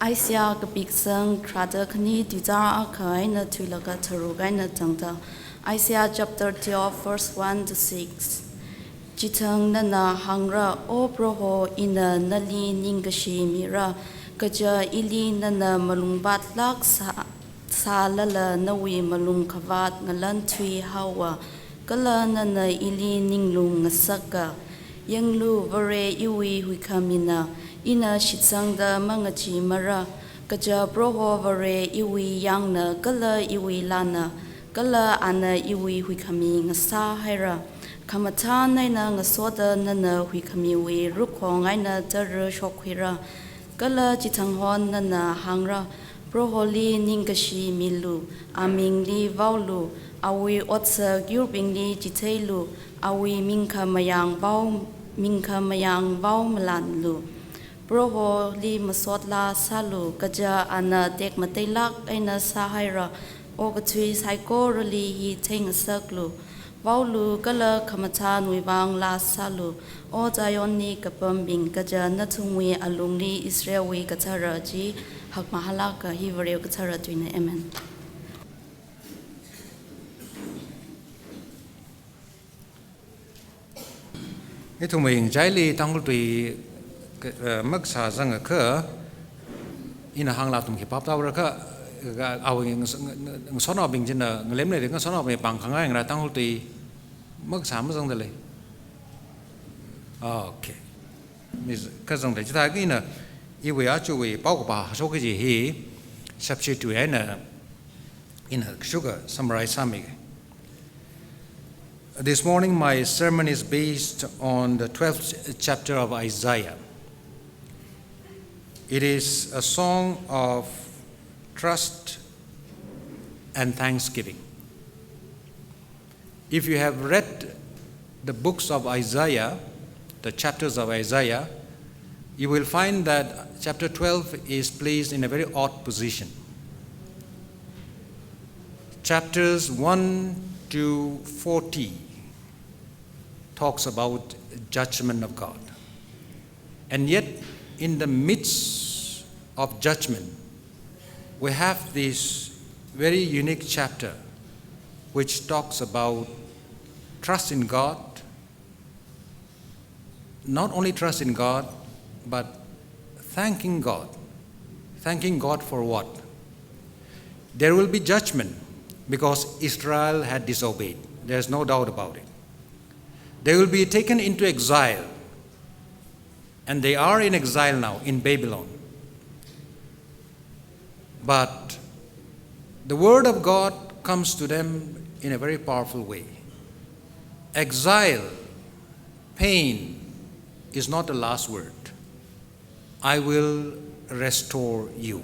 Asia kapik sang trada kani dizar akai na tuilaga tarugai na tangta. Isaiah chapter 12 verse 1 to 6. Jitang nana hangra o proho ina nali ningashi mira kaja ili nana malungbat lak sa lala nawi malung kavat ngalan tui hawa kala nana ili ninglung ngasaka yanglu vare iwi huikamina ina shitsangda mangachi mara kaja proho vare iwi yangna kala iwi lana kala ana iwi huikami ngasa haira Kamata naina ngasoda nana huikamiwi rukhong aina tar shokhira kala jitanghon nana hangra proholi ningashi milu amingli vaulu awi otsa gyurbingli jitailu awi mingka mayang vau malanlu proholi masotla salu kaja ana tek matailak aina sahaira ogatui saiko hi tengasaklu Vaulu kala kamata nuibang la salu o jayoni kapambing kaja natungwi alungli Israelwi katara ji hak mahala ka hivareo katara tuina amen. Itu ming jaili tangkul tui magsa zanga ke ina hangla tum ki pap tawra ka awing sono bing jina nglem ne ng sono be pang khanga ngra tangkul tui magsa ma zang dale okay mis ka zang de ta gi na I we a chu we pau ba so ke ji hi substitute ina sugar summarize sami. This morning my sermon is based on the 12th chapter of Isaiah. It is a song of trust and thanksgiving. If you have read the books of Isaiah, the chapters of Isaiah, you will find that chapter 12 is placed in a very odd position. Chapters 1 to 40 talks about judgment of God. And yet, in the midst of judgment, we have this very unique chapter which talks about trust in God, not only trust in God, but thanking God. Thanking God for what? There will be judgment because Israel had disobeyed. There's no doubt about it. They will be taken into exile, and they are in exile now in Babylon. But the word of God comes to them in a very powerful way. Exile, pain is not the last word. I will restore you.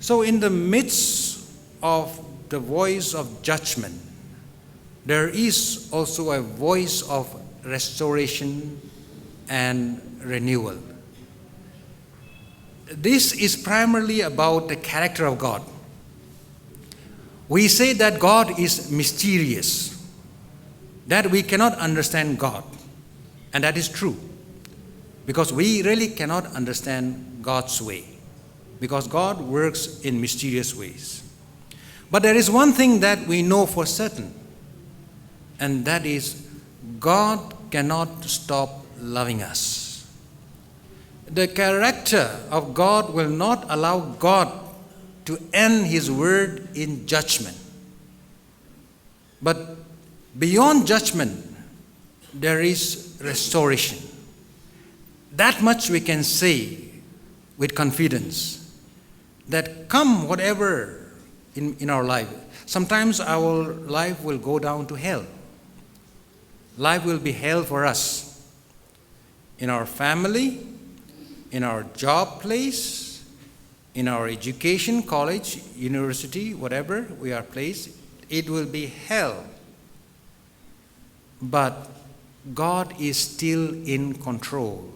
So in the midst of the voice of judgment, there is also a voice of restoration and renewal. This is primarily about the character of God. We say that God is mysterious, that we cannot understand God. And that is true, because we really cannot understand God's way, because God works in mysterious ways. But there is one thing that we know for certain, and that is God cannot stop loving us. The character of God will not allow God to end His word in judgment. But beyond judgment, there is restoration. That much we can say with confidence, that come whatever in our life. Sometimes our life will go down to hell. Life will be hell for us. In our family, in our job place, in our education, college, university, whatever we are placed, it will be hell. But God is still in control.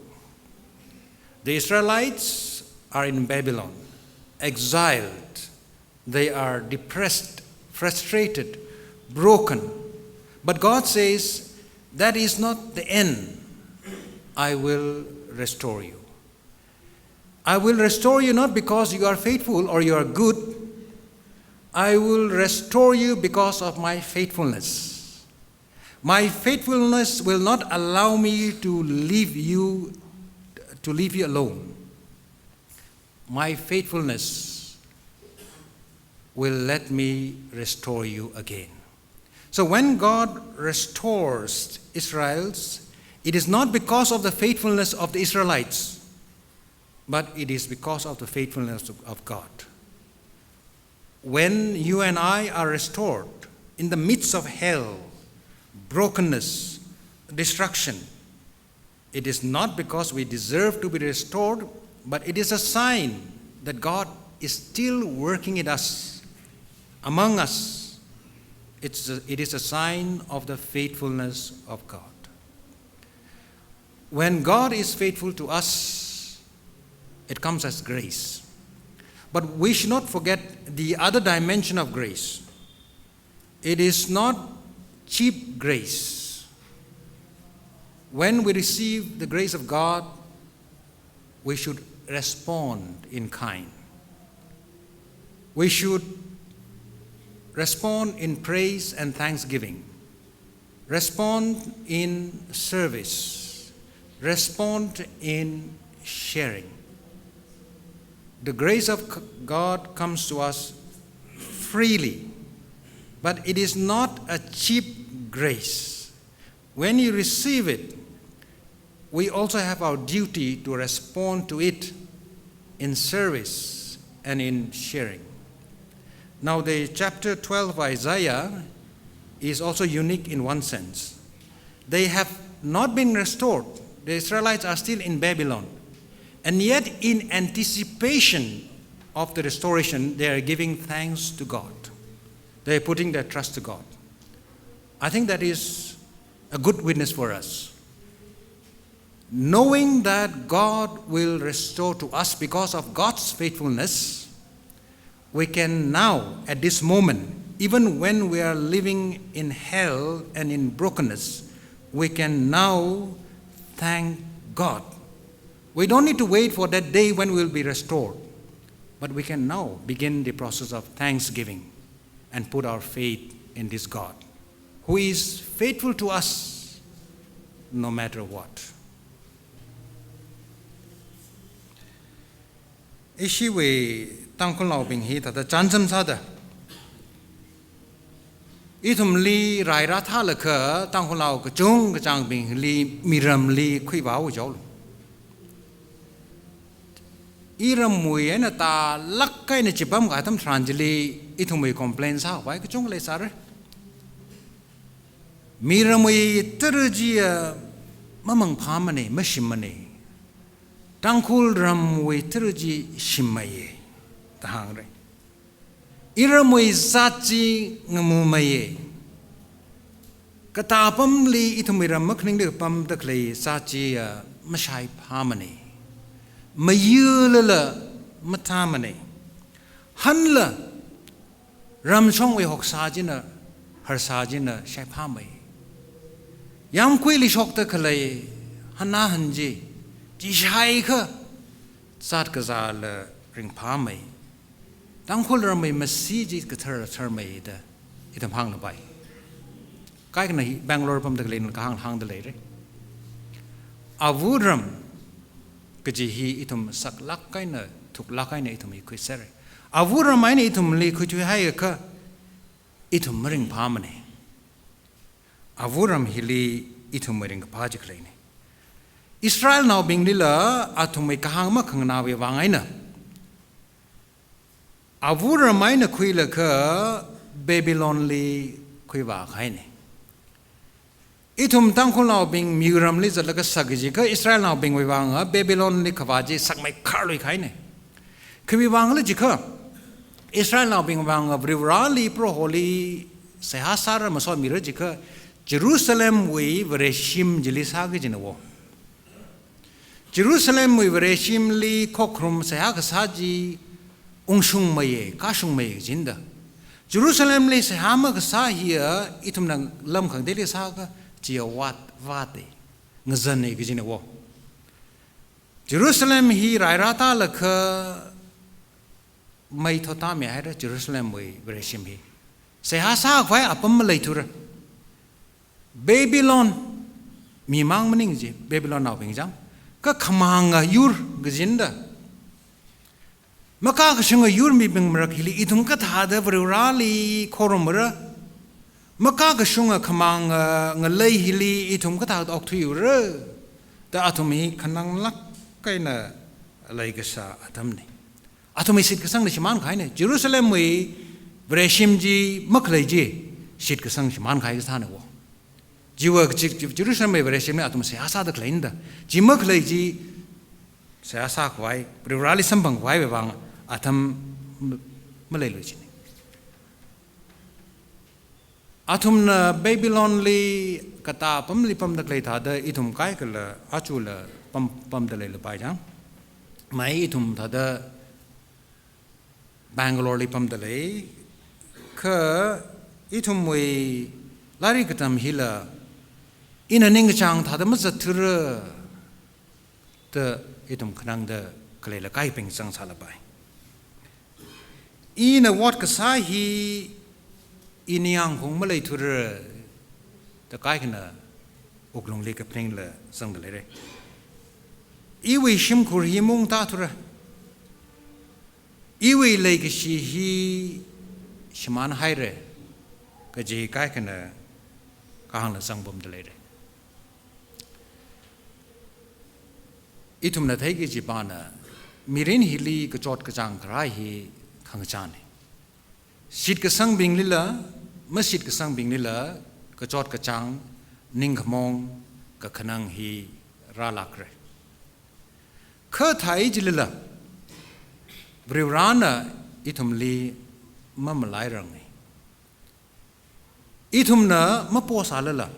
The Israelites are in Babylon, exiled. They are depressed, frustrated, broken. But God says, that is not the end. I will restore you. I will restore you not because you are faithful or you are good. I will restore you because of my faithfulness. My faithfulness will not allow me to leave you alone. My faithfulness will let me restore you again. So when God restores Israel's, it is not because of the faithfulness of the Israelites, but it is because of the faithfulness of God. When you and I are restored in the midst of hell, brokenness, destruction, it is not because we deserve to be restored, but it is a sign that God is still working in us, among us. It is a sign of the faithfulness of God. When God is faithful to us, it comes as grace. But we should not forget the other dimension of grace. It is not cheap grace. When we receive the grace of God, we should respond in kind. We should respond in praise and thanksgiving. Respond in service. Respond in sharing. The grace of God comes to us freely, but it is not a cheap grace. When you receive it, we also have our duty to respond to it in service and in sharing. Now, the chapter 12 of Isaiah is also unique in one sense. They have not been restored. The Israelites are still in Babylon. And yet, in anticipation of the restoration, they are giving thanks to God. They are putting their trust to God. I think that is a good witness for us. Knowing that God will restore to us because of God's faithfulness, we can now, at this moment, even when we are living in hell and in brokenness, we can now thank God. We don't need to wait for that day when we will be restored, but we can now begin the process of thanksgiving and put our faith in this God, who is faithful to us no matter what. Ishiwe Tangkhul Baptist hi tata chansam sada. Itum li rai ra tha le kha Tangkhul Lau ka chung ka chang bing li miram li khui ba wo jaw. Iram mui na ta lak kai na chipam ga tam tranjili itum mui complain sa wai ka chung le sa re. Miram mui terji mamang phamane mashimane. Tangkhul ram mui terji shimaye. Tahang re. Ira mui sachi ngamu maye. Katapam li itumiram makning de pam takle sachi mashai pamane. Mayulala matamane. Hanla ram chong we hok sajina har sajina shai pamay. Yam kui li shok ta kale hana hanji jishai ka sat kazal ring pamay. Tangkhul ramai masjid ke thar mai da itam hang labai kai kana hi Bangalore pam da len ka hang da le re avuram ke ji hi itum sak lak kai na thuk lak kai na itum hi sere avuram mai ni itum li khu chu hai ka itum ring phamane avuram hi li itum ring pa ji khle ne Israel now bing lila atum mai ka hang ma khang na we wangai na Avura maina kuila ka Babylon li kuiwa kaine. Itum Tangkhul Lau bing miram li zalaka sagji ka Israel now bing wiwanga Babylon li kawaji sakmai karlui kaine. Kuiwanga li jika Israel now bing wanga vrivra li pro holy sehasara maso mira jika Jerusalem wi vreshim jilisagi jinawo. Jerusalem wi vreshim li kokrum sehakasaji Ungshung maye, kashung maye jinda. Jerusalem le se hama ka sa hiya itum nang lam khang dele sa ka chia wat vate ngazan ne gijine wo. Jerusalem hi rairata la kha mai thota me hai Jerusalem we bereshim hi se ha sa khwai apam lai thur Babylon mi mang maning ji Babylon naw bing jam ka khamanga yur gzinda maka ka shunga yur mi bing marakhili idum ka thada brurali khoromra maka ka shunga khamanga ngalai hili idum ka thada ok thuyura ta atumi khanang lak kaina lai ka sa atamni atumi sit ka sang ni man khai ne Jerusalem we breshim ji maklai ji sit ka sang man khai ka thana wo jiwa Jerusalem we breshim ne atum se asa da kleinda ji maklai ji se asa khwai brurali sambang khwai be bang atam malai lu ji atum na Babylon li kata pam li pam da klei tha da itum kai ka la achula pam da le lu pai jang mai itum tha da Bangalore li pam da le ka itum we lari katam hila ina ning chang tha da ma za thur da itum khnang da klei la kai ping sang sala bai ina wat ka sa hi iniang khong malai thur ta kai kana uklong le ka pling la sang da le re iwi shim khur hi mung ta thur iwi le ka shi hi shman hai re ka ji kai kana ka hang la sang bom da le re itum na thai ki ji ba na mirin hili ka chot ka jang krai hi khang cha ne sit ka sang bing lila masjid ka sang bing lila ka chot ka chang ning khamong ka khanang hi ra lak re kha thai ji lila briurana itum li ma malai rang ne itum na ma po sa lala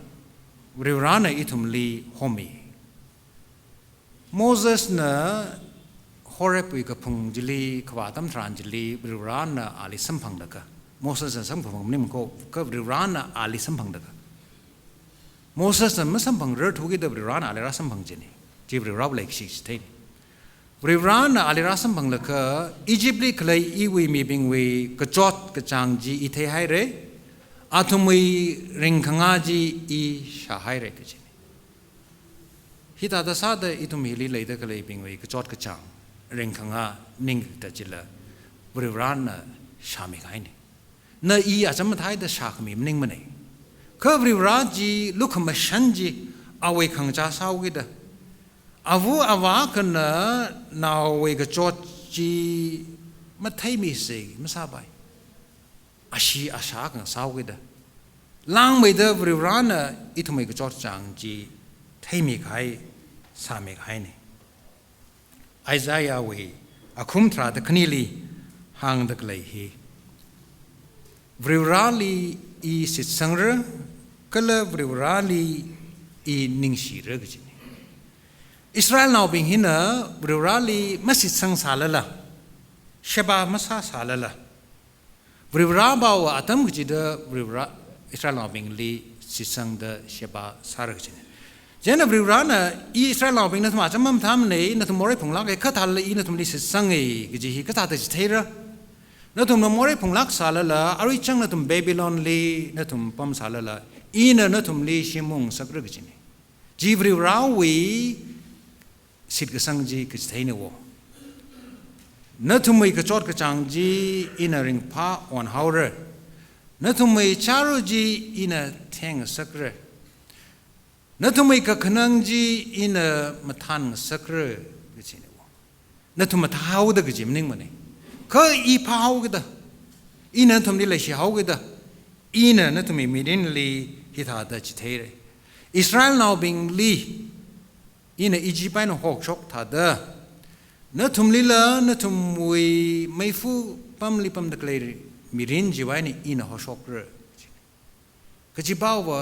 briurana itum li homi Moses na Horeb wi ka phung jili khwa tam thran jili briurana ali samphang da ka Moses sam phang nim ko ka briurana ali samphang da ka Moses ma samphang re thu gi da briurana ali ra samphang jini ji briurab like shi stain briurana ali ra samphang la ka Egypt li khlai I wi mi bing wi ka chot ka chang ji I the hai re athumui ring khanga ji I sha hai re ka jini hita da sa da itum hili lai da khlai bing wi ka chot ka chang ring khanga ning ta jila briurana sha mi kai ne na I acham thai da sha khmi ning mane ka briuraji lukhma shanji awe khang cha sau gi da avu awa kana na we ga chot ji ma thai mi se ma sa bai ashi asha kan sau gi da lang me da briurana itumai ga chot chang ji thai mi kai sa mi kai ne Isaiah we akhum tra da khnili hang da klai hi briurali I sit sangra kala briurali I ningshi ra ga jini Israel now bing hina briurali masit sang salala sheba masa salala briura ba wa atam gi da briura Israel now bing li sit sang da sheba sar ga jini jena briurana Israel now bing na ma chamam tham nei na tumore phungla ga kha thal I na tumli sit sang ei gi hi ka ta ta thera na tum no more phunglak salala ari chang na tum Babylon li na tum pam salala ina na tum li shimung sakra gi ni jibri rawi sit ka sang ji ki thai ne wo na tum mai ka chot ka chang ji ina ring pha on haure na tum mai charu ji ina theng sakra na tum mai ka khanang ji ina mathan sakra gi ni wo na tum ma thau da gi ning mane ka I pa hau ga da ina tum ni la shi hau ga da ina na tum mi din li hi tha da chi the re Israel now bing li ina Egypt no hok chok tha da na tum li la na tum wi mai fu pam li pam da klei mi rin ji wai ni ina ho shok re ka ji ba wa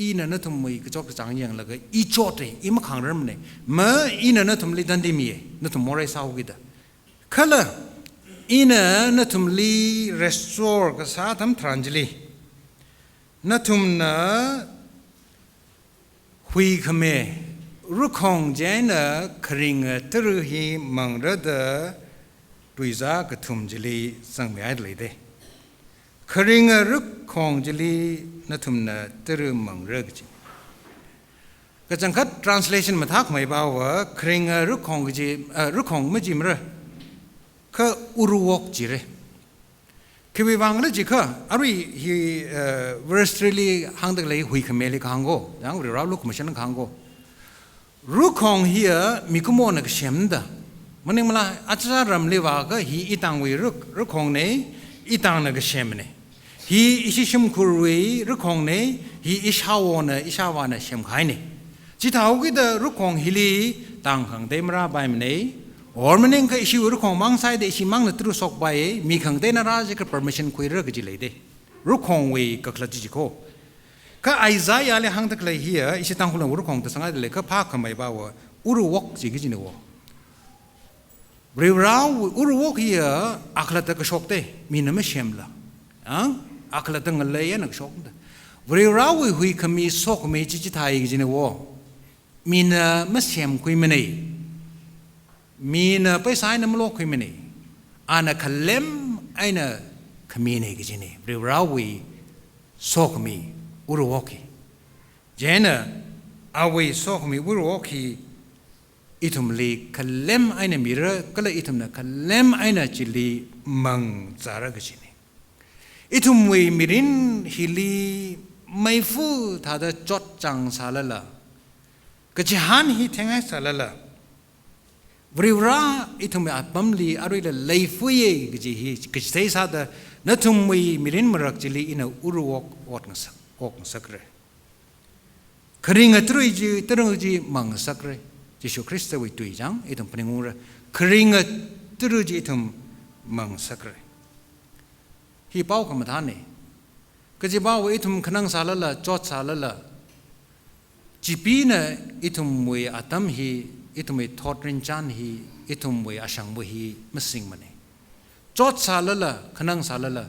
ina na tum wi ka chok ka chang yang la ga I chot re I ma khang ram ne ma ina na tum li dan di mi na tum more sa hu ga da khala ina na tum li restore ka sa tham tranjili na tum na hui khame รุกของเจนคริงตรึฮีมังระเดตุยซากทุมจิลีสังเวียดเลยเดคริงรุกของจิลีนัทุมนะตรึมังระกจิก็จังคัด translation มาทักไม่บ่าวว่าคริงรุกของจิรุกของไม่จิมระก็อุรุวกจิเรคือวิวังเลยจิค่ะอะไรฮี verse 3หังตะเลยหุยขมเลยขังโกยังเราลูกมันฉันขังโกรูปของเฮียมีขโมยนักเชื่อมดามันนี่มาละอาจารย์รำเลว่าก็ฮีอีตังวิรูปของนี้อีตังนักเชื่อมเนี่ยฮีอิชิมคุรุยรูปของนี้ฮีอิชาวน์อิชาวน์เชื่อมใครเนี่ยจิตเอาคิดรูปของฮิลีตังขังเดมราบายมันเนี่ยorมันเองก็อิชิวรูปของมังไซเดอิชิมังนัตรุสกไปมีขังเดนาราจิก permission คุยเรื่องกิจเลยเดรูปของวิก็คลาจิโกก็ไอซายาเลหังตะเลยเฮียอิชิตังคุลอุรุของตะสังไงเลยก็พาขมายบ่าวอุรุวกจิกิจินวเรียวราอุรุวกเฮียอัคลตะกชกเตมีน้ำไม่เชื่อมละอัคลตะเงเลยนักชกเตเรียวราหุยขมีสกมีจิจิไทยกิจินวมีน้ำไม่เชื่อมคุยมันนี่มีน้ำไปสายน้ำโลกคุยมันนี่อันนั้นขเลมไอ้น่ะขมีนี่กิจินี่เรียวราสกมีอุรุวกีเจนเอาไว้สอกมีอุรุวกีอิทุมลีคลมไอเนมิระก็เลยอิทุมนะคลมไอเนจิลีมังจาระกจินีอิทุมวีมิรินฮิลีไม่ฟูถ้าจะจดจังสาลละก็จะหันฮิแทงไอสาลละบริวราอิทุมอับบัมลีอารุยละเลยฟุยกจิฮิกจิเทสาดะนัทุมวีมิรินมรักจิลีอินอุรุวกอดงัสออกสักเรคริงตรุยจีตรุยจีมังสักเรจิชูคริสต์วิตุยจังอิทุมพนิงูระคริงตรุยจีอิทุมมังสักเรฮีเป้ากรรมฐานนี่ก็จะบอกว่าอิทุมขนังสาลละจอดสาลละจีปีน่ะอิทุมมวยอาตัมฮีอิทุมมวยทอดรินจันฮีอิทุมมวยอาชังบุฮีมัสิงมันนี่จอดสาลละขนังสาลละ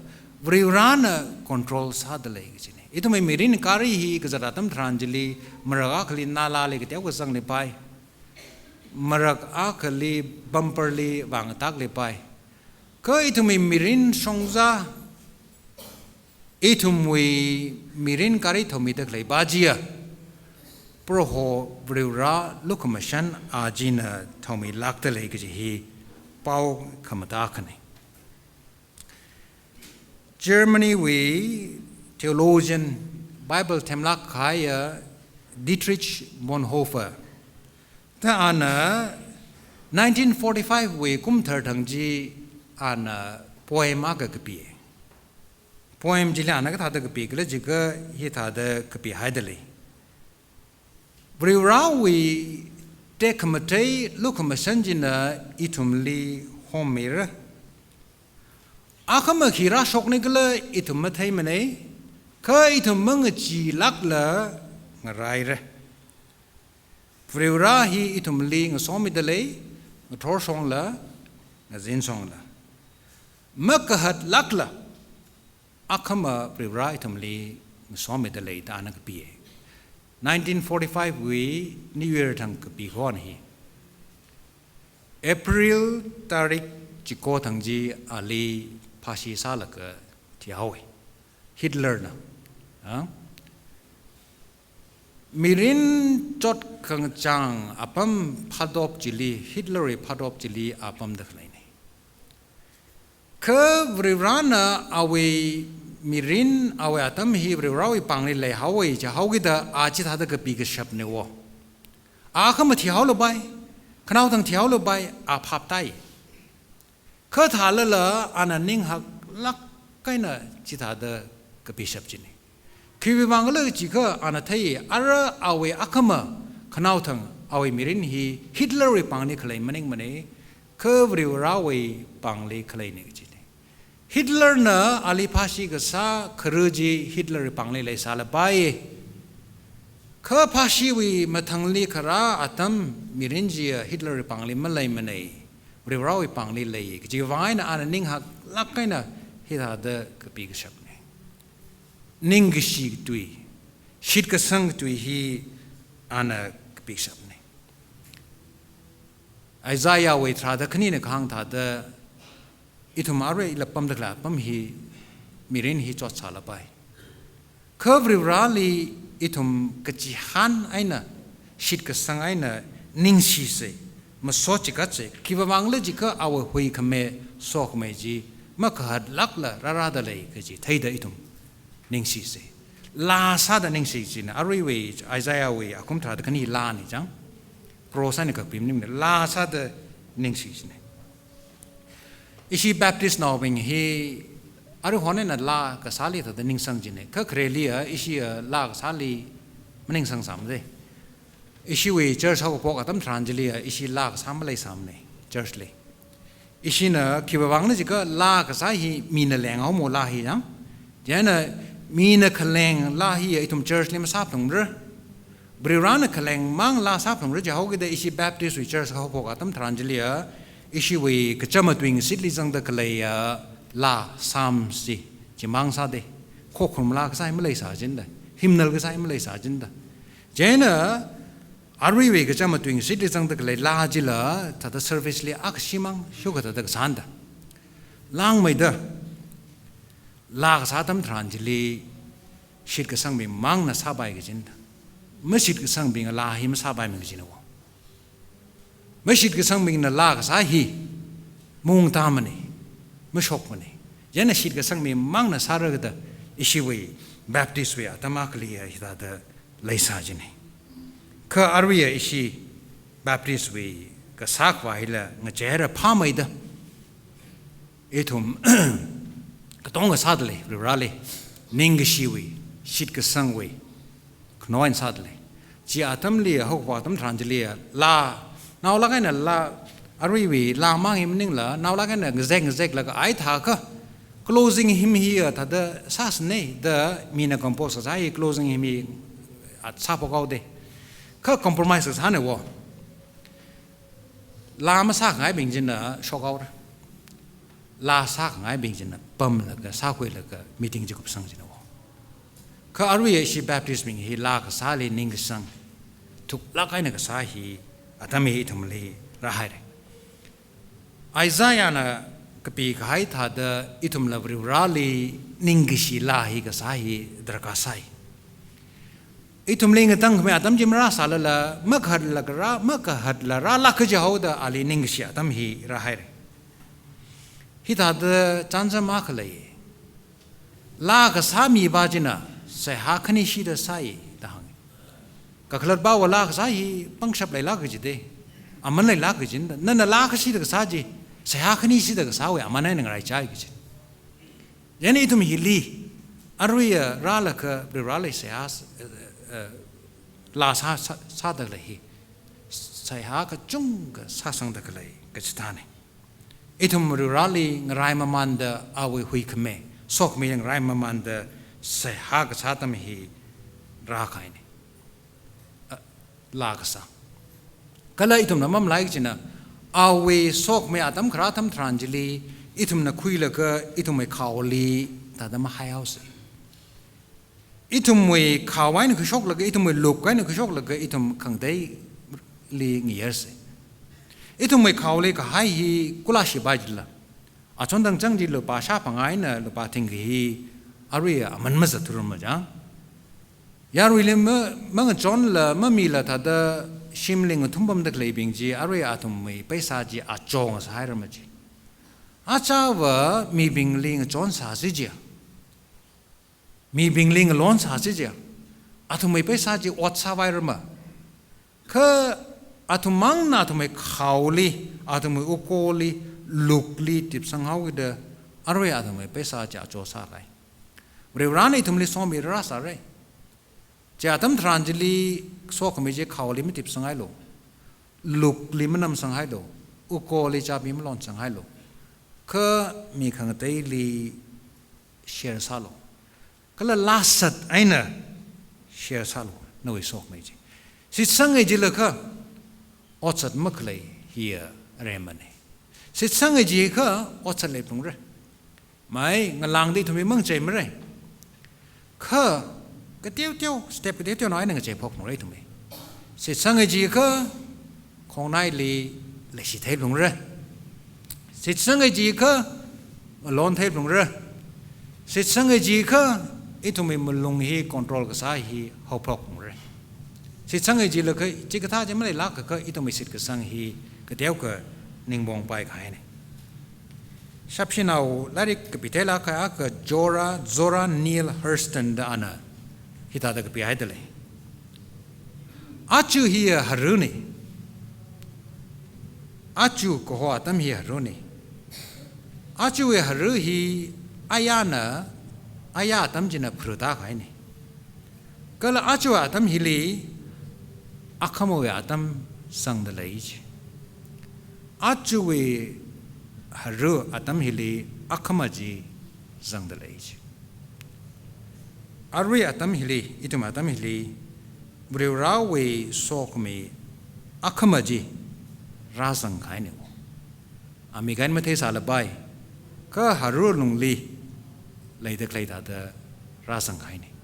บริวารน่ะคอนโทรลสาดเลยกิจนี่itu mai mirin kari hi gazaratam tranjili maraga khali nala le kete ko sang le pai marak akhali bumperli wang tak le pai ko itu mai mirin songza itu mai mirin kari thomi tak le bajia proho brura lukumashan ajina thomi lakta le ki hi pau khamata khane Germany we theologian Bible temlak khaya Dietrich Bonhoeffer ta ana 1945 we kum thar thangji ana poem aga kapi poem jila ana ka thada kapi kala jiga hi thada kapi haidale briwa we take matei lukumasanjina itumli homira akama khira shokne kala itum mathai mane ka itum mang chi lak la ngarai re vriura hi itum li ngasomi dale ngathor song la ngazin song la makahat lak la akama vriura itum li ngasomi dale ta na kapi 1945 we new year thang kapi gon hi April tarik chiko thangji ali phashi salaka thiawi Hitler na mirin chot khang chang apam phadop chili Hitler phadop chili apam dakhlai nei kha vrivana awe mirin awe atam hi vrirawi pangli le hawi cha hawi da achi thada ka pi ka shap ne wo a kham thiaw lo bai khnau tang thiaw lo bai a phap tai kha thala la ananing hak lak kaina chi thada ka pi shap chini khiwi wangla chi kha anathai ara awe akhama khnau thang awe mirin hi Hitler ri pangni khlai maning mane kha vrirawi pangli khlai ne chi Hitler na ali phashi ga sa khruji Hitler pangle le sala bai kha phashi wi mathangli khara atam mirinji Hitler pangle malai manai riwrawi pangle le ji wai na aning hak lakaina hida da kapi ga shap ne ning shi tui shit ka sang tui hi ana kapi shap ne ไอซายาเวทราดคณีนข้างทาดอิทุมาเรอิลปั๊มตะกลาปั๊มฮีมีเรนฮีจอดสาลไปเคอร์บริวราลีอิทุมกจิฮันไอน่ะชิดกสังไอน่ะนิ่งชีเสมาโซจิกัดเสคิดว่าบางเลจิก็เอาหุยขเมโซขเมจีมาขหัดลักละราดเลยกจิไทยดอิทุมนิ่งชีเสลาซาดนิ่งชีจีนะอาริเวไอซายาเวอาคุมทราดคณีลานี่จังโปรไซน์กับพิมพ์นี่มันลาซาดนิ่งชีจีนะอิชิแบปติสต์นอวิงฮีอารุฮอนเนี่ยลากษาลีทัดนิ่งสังจีนะก็เครลีอิชิลากษาลีมันนิ่งสังสามเลยอิชิเวเจอร์ชาวพวกอัตมทรานจิลีอิชิลากษาไม่เลยสามเลยเจอร์เลยอิชินะคิดว่าบางเนี่ยก็ลากษาฮีมีนแรงเอาโมลาฮีจังเจนะมีนขแรงลาฮีไอทุมเจอร์เลยมาทราบตรงเรื่องบริวารนขแรงมั่งลาทราบตรงเรื่องจะเขาก็ได้อิชิแบปติสต์เจอร์ชาวพวกอัตมทรานจิลีอิชิเวก็จะมาตัวเองสิทธิจังตะกเลยลาสามสิจะมังซาเดโคกขมลาก็ใช่ไม่เลยสาจินได้ฮิมนัลก็ใช่ไม่เลยสาจินได้เจนะอาริเวก็จะมาตัวเองสิทธิจังตะกเลยลาจิละถ้าจะเซอร์วิสเลยอักชิมังชูก็จะตะกสันได้ล้างไม่ได้ลากสาตั้มทรานจิลีชิดก็สังบิมังน่ะซาบายก็จินได้ไม่ชิดก็สังบิงลาหิมซาบายมันก็จินวะไม่ชิดก็สังบิงน่ะลากสาฮีมุงตามันนี่ไม่ชกมันนี่ยันน่ะชิดก็สังบิมังน่ะซาระก็ได้อิชิเวแบปติสต์เวอะตามากลีฮิตาเดเลยซาจินีคืออาริยอิชิแบปติสต์เวก็สักว่าฮิละงเจระพาไม่ได้เอทุมก็ต้องก็ซาดเลยหรืออะไรนิ่งก็ชีวิชิดก็สังเวขน้อยซาดเลยจีอาตมเลียหกว่าตมทรานจิเลียลานาวละกันน่ะลาอาริวีลามังหิมนิ่งละนาวละกันน่ะเซ็กแล้วก็ไอทาก็ closing him here ถ้าเดซาสเน่เดมีนะ compose ซะไอ้ closing him อัดซาพวกเขาเดก็ compromise ซะเนี่ยวะลามาซากไงบิงจินน่ะชอกเอาลาซากไงบิงจินน่ะปั๊มแล้วก็ซาคุยแล้วก็ meeting จะกุบสังจินวะก็อาริยชิแบปติสต์บิงฮีลากซาลีนิ่งสังทุกลักไอ้เนี่ยก็ซาฮีอาตมีทุมลีระหายไอซายานะก็ปีกให้ถ้าเดอิทุมลาบริวราลีนิ่งกิชิลาฮีก็ซาฮีดรักษาอิทุมลิงก็ตั้งขึ้นมาตั้มจิมราสาลละเมื่อขัดละก็เมื่อขัดละราลักจะเอาเดอาลีนิ่งกิชิตั้มฮีระหายฮิตาเดจันทร์มาขเลยลาก็สามีบาจินะเสหาคณิชิดสายต่างก็ขลัดบ่าวลาก็สาฮีปังชับเลยลาก็จิเดอามันเลยลาก็จินนั่นน่ะลาก็ชิดก็สาจีเสียหนี้สิเด็กสาวอามันนั่นอะไรใจกันยันนี่ทุกมิลีอารุยราลกบริราลเสียลาซาดักเลยเสียก็จุงก็ซาสังดักเลยก็จิตานี่อิทุมบริราลีไงมามันเดอาวิหุยขเมสกมีไงมามันเดเสียก็ซาตมฮีราคายนี่ลากษาก็เลยอิทุมน้ำมันไหลจินะเอาเวสกไม่อาตมคราตมทรานจิลีอิทุมนักคุยแล้วก็อิทุมไม่ข่าวลีแต่ดมาให้เอาสิอิทุมไม่ข่าวไว้นึกชกแล้วก็อิทุมไม่ลุกไว้นึกชกแล้วก็อิทุมขังได้ลีเงียสิอิทุมไม่ข่าวลีก็ให้ฮีกุลาชิบายจิละอาจนตั้งจังจิลป่าชาพังไงน่ะลป่าทิ้งฮีอารุยมันไม่จะทุรมจังยารุยเลยเมื่อจนละเมื่อมีละถ้าเดชิมลิงทุ่มบำดักเลยบิงจีอารุยอาทุมไม่ไปสาจีอาจงสายรำจีอาจาวะมีบิงลิงจนสาสิจีมีบิงลิงล้นสาสิจีอาทุมไม่ไปสาจีอดสาวายรำคืออาทุมมังนาทุมไม่ข่าวลีอาทุมไม่อุโกลีลุกลีติบสังหาวิเดอารุยอาทุมไม่ไปสาจีอาจสาไรเรื่องร้านนี้ทุมลีสองมีราสาไรจะทำทรานจิลีโซกไม่ใช่ข่าวลิมิติบสังหายโลลุกลิมันนำสังหายโลอุโกลิจับมีมันหลอนสังหายโลก็มีขังเตยลีเชียร์ซาโลก็เลยลาสัตไอ้น่ะเชียร์ซาโลนั่นวิโซกไม่ใช่สิสังไอจิเลก็อดสัตมักเลยเฮียเรมันนี่สิสังไอจิก็อดสัตเลยตรงนั้นไม่งานลางดีทุกมีมั่งใจไม่ได้ก็ก็เที่ยวสเต็ปก็เที่ยวน้อยหนึ่งจะพกหนูได้ทุกไหมเสร็จสังเกตก็ของนายลี เลยสิเทพลงเรือสิสังเกจีก็ล้นเทพลงเรือสิสังเกจีก็อีทุมีมันลงฮีคอนโทรลกับสายฮีเขาพลอกลงเรือสิสังเกจีเลยก็จิกท่าจะไม่ได้ลักก็อีทุมีสิทธิ์กับสังฮีก็เดียวก็นิ่งบงไปขายเนี่ยชับชินเอาแล้วที่กับพิเทล่าก็ก็จอรานีลเฮิร์สตันดานะฮิตาตะกับพิหายตะเลยอาจูฮีฮารุนีอาจูก็หัวตั้มฮีฮารุนีอาจูฮารุฮีอายานะอายาตั้มจินะพรุตาขายนี่ก็ละอาจูอาตั้มฮีลีอักขโมยอาตั้มสังเดลัยจีอาจูฮารุอาตั้มฮิลีอักขมาจีสังเดลัยจีอารุยอาตั้มฮิลีอิตุมาอาตั้มฮิลีบริวราเวโซกมีอักขมาจีราสังขายเนี่ยอามีการมาเทศาลบายก็ฮารุลงลีเลยตะใครตาเดราสังขายเนี่ย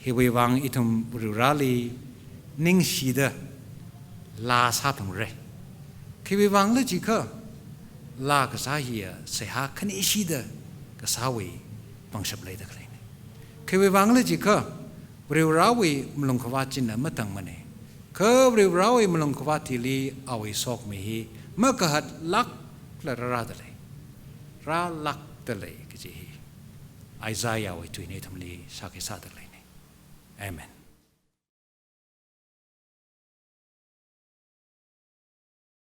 เฮวิวังอิตุมบริวราลีนิ่งชีเดลาซาตงเรเฮวิวังเลยจีก็ลากษาเฮียเสียหาคันอิชีเดกษาวีบังชับเลยตะใครเนี่ยคือวิวังเลยจีก็บริวราวีมลงขวาจินนะมาตั้งมันเองคือบริวราวีมลงขวาทีลีเอาไว้ซอกมีฮีเมื่อกหัดลักและราตะเลยราลักตะเลยก็จีฮีไอซายาไว้ตุยในทำลีสักษาตะเลยเนี่ยอาเมน